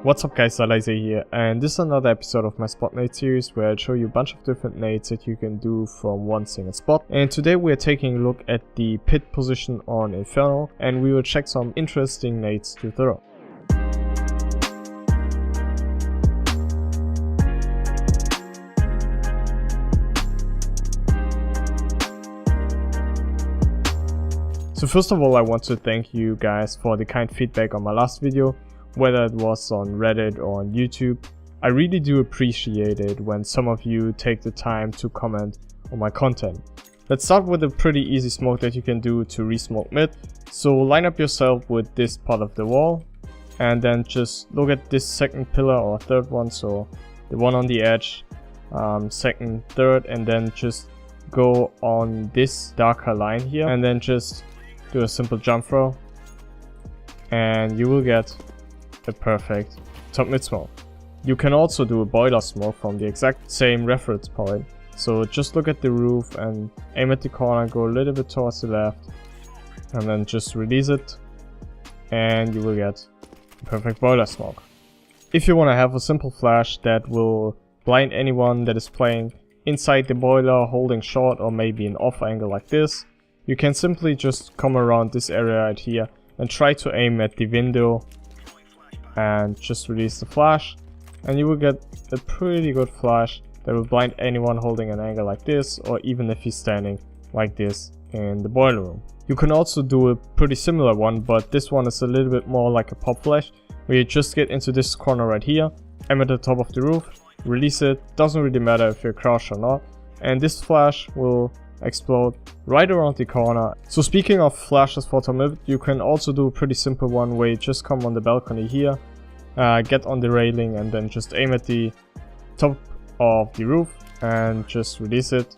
What's up guys, Aleyzr here, and this is another episode of my SPOTNADES series where I'll show you a bunch of different nades that you can do from one single spot. And today we're taking a look at the pit position on Inferno, and we will check some interesting nades to throw. So first of all, I want to thank you guys for the kind feedback on my last video, whether it was on Reddit or on YouTube. I really do appreciate it when some of you take the time to comment on my content. Let's start with a pretty easy smoke that you can do to re-smoke mid. So line up yourself with this part of the wall and then just look at this second pillar or third one, so the one on the edge, second, third, and then just go on this darker line here and then just do a simple jump throw and you will get a perfect top mid smoke. You can also do a boiler smoke from the exact same reference point. So just look at the roof and aim at the corner, go a little bit towards the left and then just release it and you will get a perfect boiler smoke. If you want to have a simple flash that will blind anyone that is playing inside the boiler, holding short or maybe an off angle like this, you can simply just come around this area right here and try to aim at the window and just release the flash, and you will get a pretty good flash that will blind anyone holding an angle like this, or even if he's standing like this in the boiler room. You can also do a pretty similar one, but this one is a little bit more like a pop flash, where you just get into this corner right here, aim at the top of the roof, release it, doesn't really matter if you're crouched or not, and this flash will explode right around the corner. So speaking of flashes for top mid, you can also do a pretty simple one where you just come on the balcony here, get on the railing and then just aim at the top of the roof and just release it.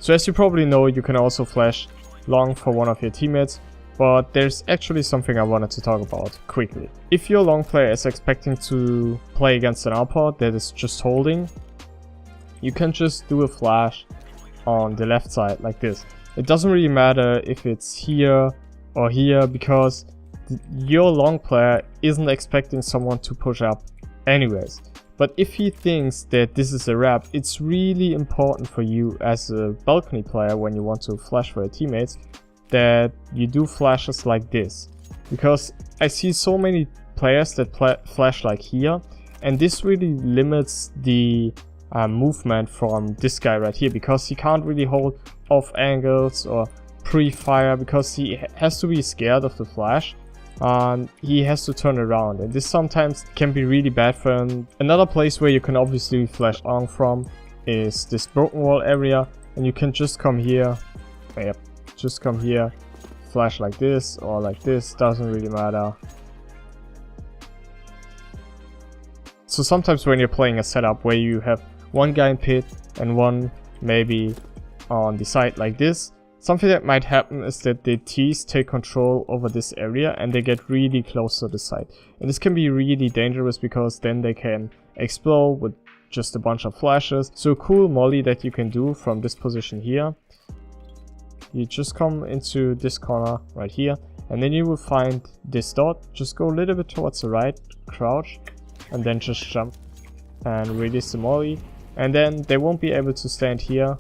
So as you probably know, you can also flash long for one of your teammates, but there's actually something I wanted to talk about quickly. If your long player is expecting to play against an outport that is just holding, you can just do a flash on the left side like this. It doesn't really matter if it's here or here, because your long player isn't expecting someone to push up anyways. But if he thinks that this is a wrap, it's really important for you as a balcony player when you want to flash for your teammates that you do flashes like this, because I see so many players that flash like here, and this really limits the movement from this guy right here, because he can't really hold off angles or pre-fire, because he has to be scared of the flash and he has to turn around, and this sometimes can be really bad for him. Another place where you can obviously flash long from is this broken wall area, and you can just come here, just come here, flash like this or like this, doesn't really matter. So sometimes when you're playing a setup where you have one guy in pit and one maybe on the side like this, something that might happen is that the T's take control over this area and they get really close to the side. And this can be really dangerous, because then they can explode with just a bunch of flashes. So a cool molly that you can do from this position here, you just come into this corner right here and then you will find this dot, just go a little bit towards the right, crouch, and then just jump and release the molly, and then they won't be able to stand here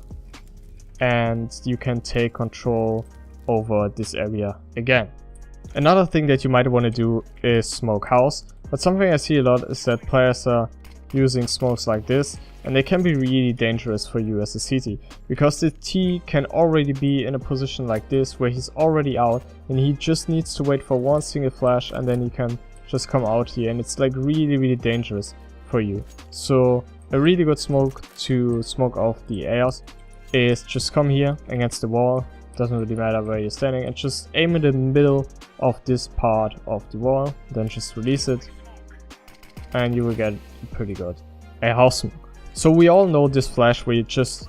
and you can take control over this area again. Another thing that you might want to do is smoke house, but something I see a lot is that players are using smokes like this, and they can be really dangerous for you as a CT, because the T can already be in a position like this where he's already out and he just needs to wait for one single flash and then he can just come out here, and it's like really dangerous for you. So a really good smoke to smoke off the airs is just come here against the wall, doesn't really matter where you're standing, and just aim in the middle of this part of the wall, then just release it and you will get pretty good a house smoke. So we all know this flash where you just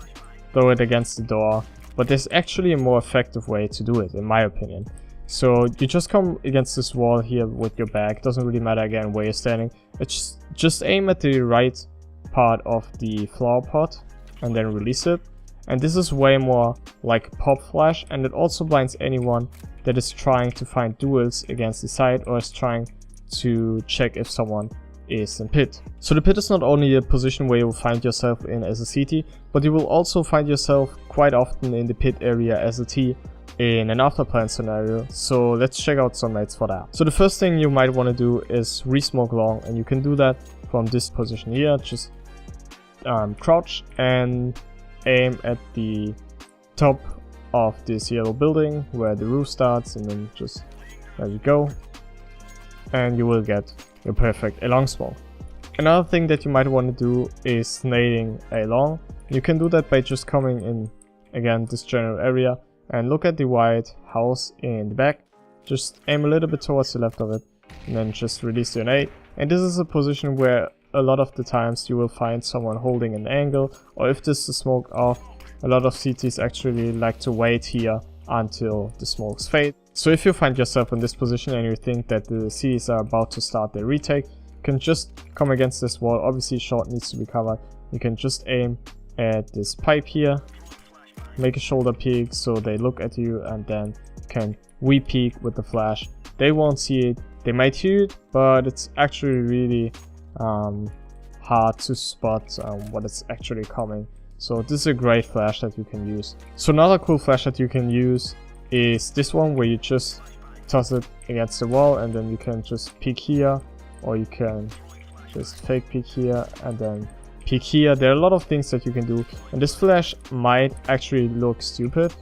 throw it against the door, but there's actually a more effective way to do it, in my opinion. So you just come against this wall here with your back, doesn't really matter again where you're standing, it's just aim at the right part of the flower pot and then release it, And this is way more like pop flash, and it also blinds anyone that is trying to find duels against the side or is trying to check if someone is in pit. So the pit is not only a position where you will find yourself in as a CT, but you will also find yourself quite often in the pit area as a T in an afterplan scenario. So let's check out some mates for that. So the first thing you might want to do is re-smoke long, and you can do that from this position here. Just crouch and aim at the top of this yellow building where the roof starts, and then just there you go, and you will get your perfect A long smoke. Another thing that you might want to do is nading A long. You can do that by just coming in again this general area and look at the white house in the back. Just aim a little bit towards the left of it and then just release your nade. And this is a position where a lot of the times you will find someone holding an angle, or if this is smoke off, a lot of CTs actually like to wait here until the smokes fade. So if you find yourself in this position and you think that the CTs are about to start their retake, you can just come against this wall. Obviously short needs to be covered. You can just aim at this pipe here, make a shoulder peek so they look at you, and then you can peek with the flash. They won't see it, they might hear it, but it's actually really hard to spot what is actually coming. So this is a great flash that you can use. So another cool flash that you can use is this one, where you just toss it against the wall and then you can just peek here, or you can just fake peek here and then peek here. There are a lot of things that you can do, and this flash might actually look stupid,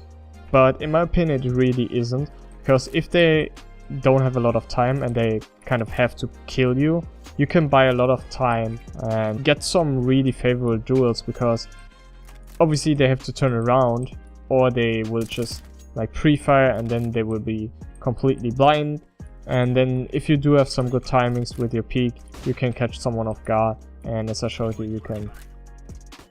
but in my opinion it really isn't, because if they don't have a lot of time and they kind of have to kill you, you can buy a lot of time and get some really favorable duels, because obviously they have to turn around or they will just like pre-fire and then they will be completely blind. And then if you do have some good timings with your peek, you can catch someone off guard, and as I showed you, you can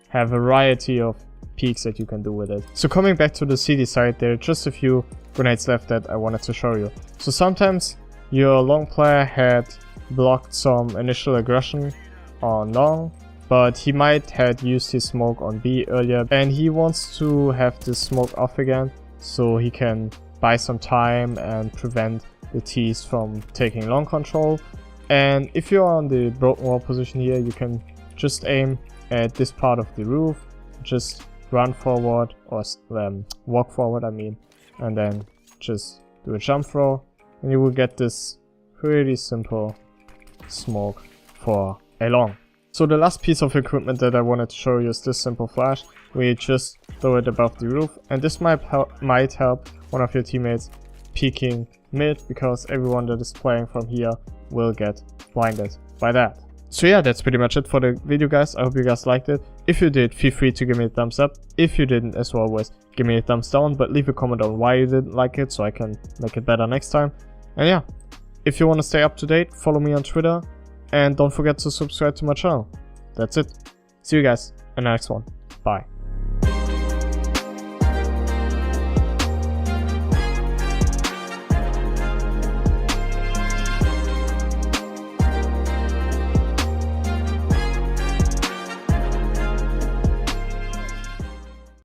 have a variety of peeks that you can do with it. So coming back to the CD side, there are just a few grenades left that I wanted to show you. So sometimes your long player had blocked some initial aggression on long, but he might have used his smoke on B earlier, and he wants to have this smoke off again so he can buy some time and prevent the T's from taking long control. And if you're on the broken wall position here, you can just aim at this part of the roof, just run forward, or walk forward I mean, and then just do a jump throw, and you will get this pretty simple smoke for A long. So the last piece of equipment that I wanted to show you is this simple flash, where you just throw it above the roof, and this might help one of your teammates peeking mid, because everyone that is playing from here will get blinded by that. So yeah, that's pretty much it for the video, guys. I hope you guys liked it. If you did, feel free to give me a thumbs up. If you didn't, as always, give me a thumbs down, but leave a comment on why you didn't like it so I can make it better next time. And yeah, if you want to stay up to date, follow me on Twitter, and don't forget to subscribe to my channel. That's it. See you guys in the next one.